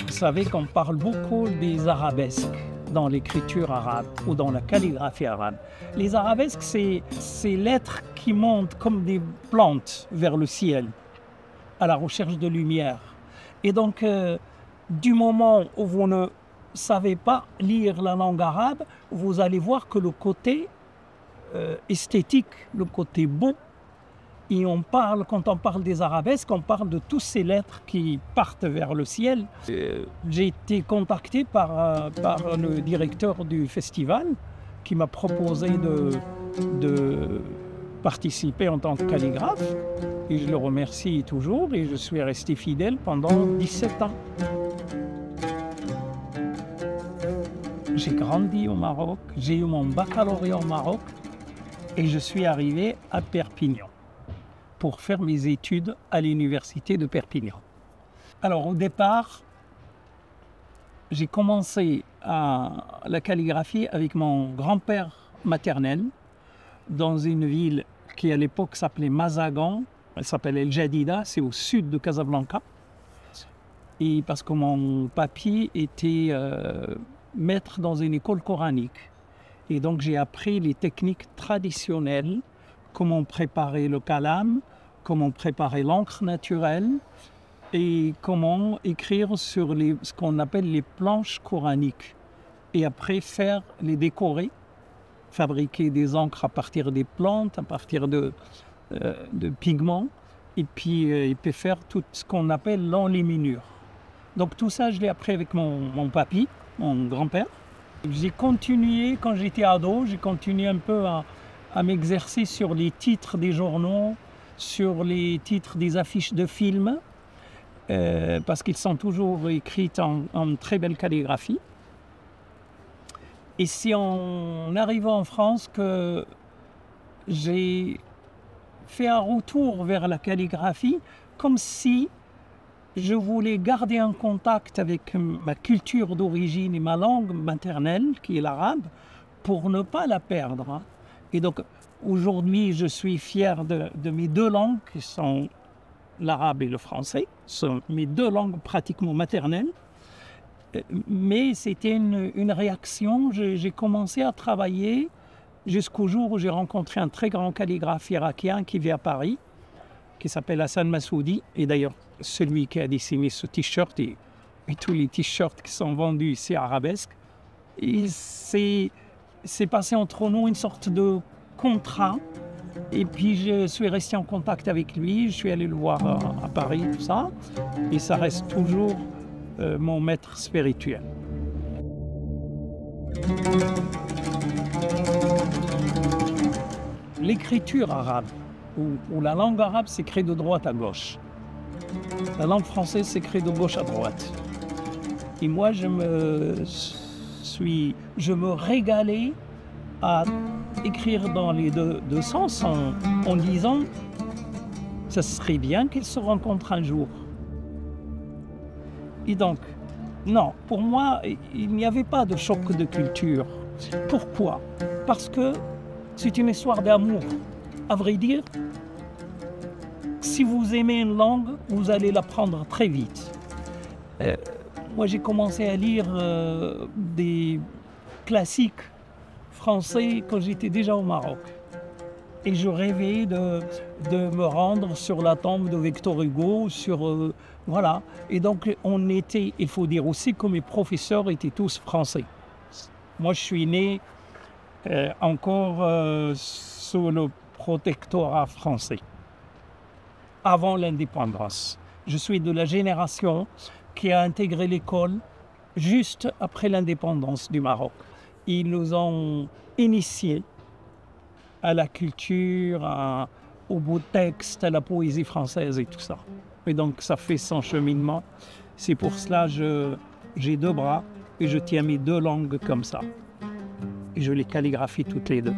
Vous savez qu'on parle beaucoup des arabesques dans l'écriture arabe ou dans la calligraphie arabe. Les arabesques, c'est ces lettres qui montent comme des plantes vers le ciel, à la recherche de lumière. Et donc, du moment où vous ne savez pas lire la langue arabe, vous allez voir que le côté esthétique, le côté beau, et quand on parle des arabesques, on parle de toutes ces lettres qui partent vers le ciel. J'ai été contacté par le directeur du festival qui m'a proposé de participer en tant que calligraphe. Et je le remercie toujours et je suis resté fidèle pendant 17 ans. J'ai grandi au Maroc, j'ai eu mon baccalauréat au Maroc et je suis arrivé à Perpignan pour faire mes études à l'université de Perpignan. Alors au départ, j'ai commencé la calligraphie avec mon grand-père maternel dans une ville qui à l'époque s'appelait Mazagan, elle s'appelle El Jadida, c'est au sud de Casablanca. Et parce que mon papy était maître dans une école coranique. Et donc j'ai appris les techniques traditionnelles, comment préparer le kalam, comment préparer l'encre naturelle et comment écrire sur ce qu'on appelle les planches coraniques. Et après les décorer, fabriquer des encres à partir des plantes, à partir de pigments, et puis faire tout ce qu'on appelle l'enluminure. Donc tout ça, je l'ai appris avec mon papy, mon grand-père. J'ai continué, quand j'étais ado, j'ai continué un peu à m'exercer sur les titres des journaux, sur les titres des affiches de films, parce qu'ils sont toujours écrits en très belle calligraphie. Et c'est en arrivant en France que j'ai fait un retour vers la calligraphie, comme si je voulais garder un contact avec ma culture d'origine et ma langue maternelle, qui est l'arabe, pour ne pas la perdre. Et donc, aujourd'hui, je suis fier de mes deux langues, qui sont l'arabe et le français. Ce sont mes deux langues pratiquement maternelles. Mais c'était une réaction. J'ai commencé à travailler jusqu'au jour où j'ai rencontré un très grand calligraphe irakien qui vit à Paris, qui s'appelle Hassan Massoudi. Et d'ailleurs, celui qui a dessiné ce t-shirt et tous les t-shirts qui sont vendus ici à Arabesque. Et c'est passé entre nous une sorte de contrat. Et puis je suis resté en contact avec lui. Je suis allé le voir à Paris, tout ça. Et ça reste toujours mon maître spirituel. L'écriture arabe, ou la langue arabe s'écrit de droite à gauche. La langue française s'écrit de gauche à droite. Et moi, je me régalais à écrire dans les deux sens en disant « ça serait bien qu'ils se rencontrent un jour ». Et donc, non, pour moi, il n'y avait pas de choc de culture. Pourquoi? Parce que c'est une histoire d'amour. À vrai dire, si vous aimez une langue, vous allez l'apprendre très vite. Moi, j'ai commencé à lire des classiques français quand j'étais déjà au Maroc. Et je rêvais de me rendre sur la tombe de Victor Hugo, voilà. Et donc, il faut dire aussi que mes professeurs étaient tous français. Moi, je suis né encore sous le protectorat français, avant l'indépendance. Je suis de la génération qui a intégré l'école juste après l'indépendance du Maroc. Ils nous ont initiés à la culture, aux beaux textes, à la poésie française et tout ça. Et donc ça fait son cheminement. C'est pour cela que j'ai deux bras et je tiens mes deux langues comme ça. Et je les calligraphie toutes les deux.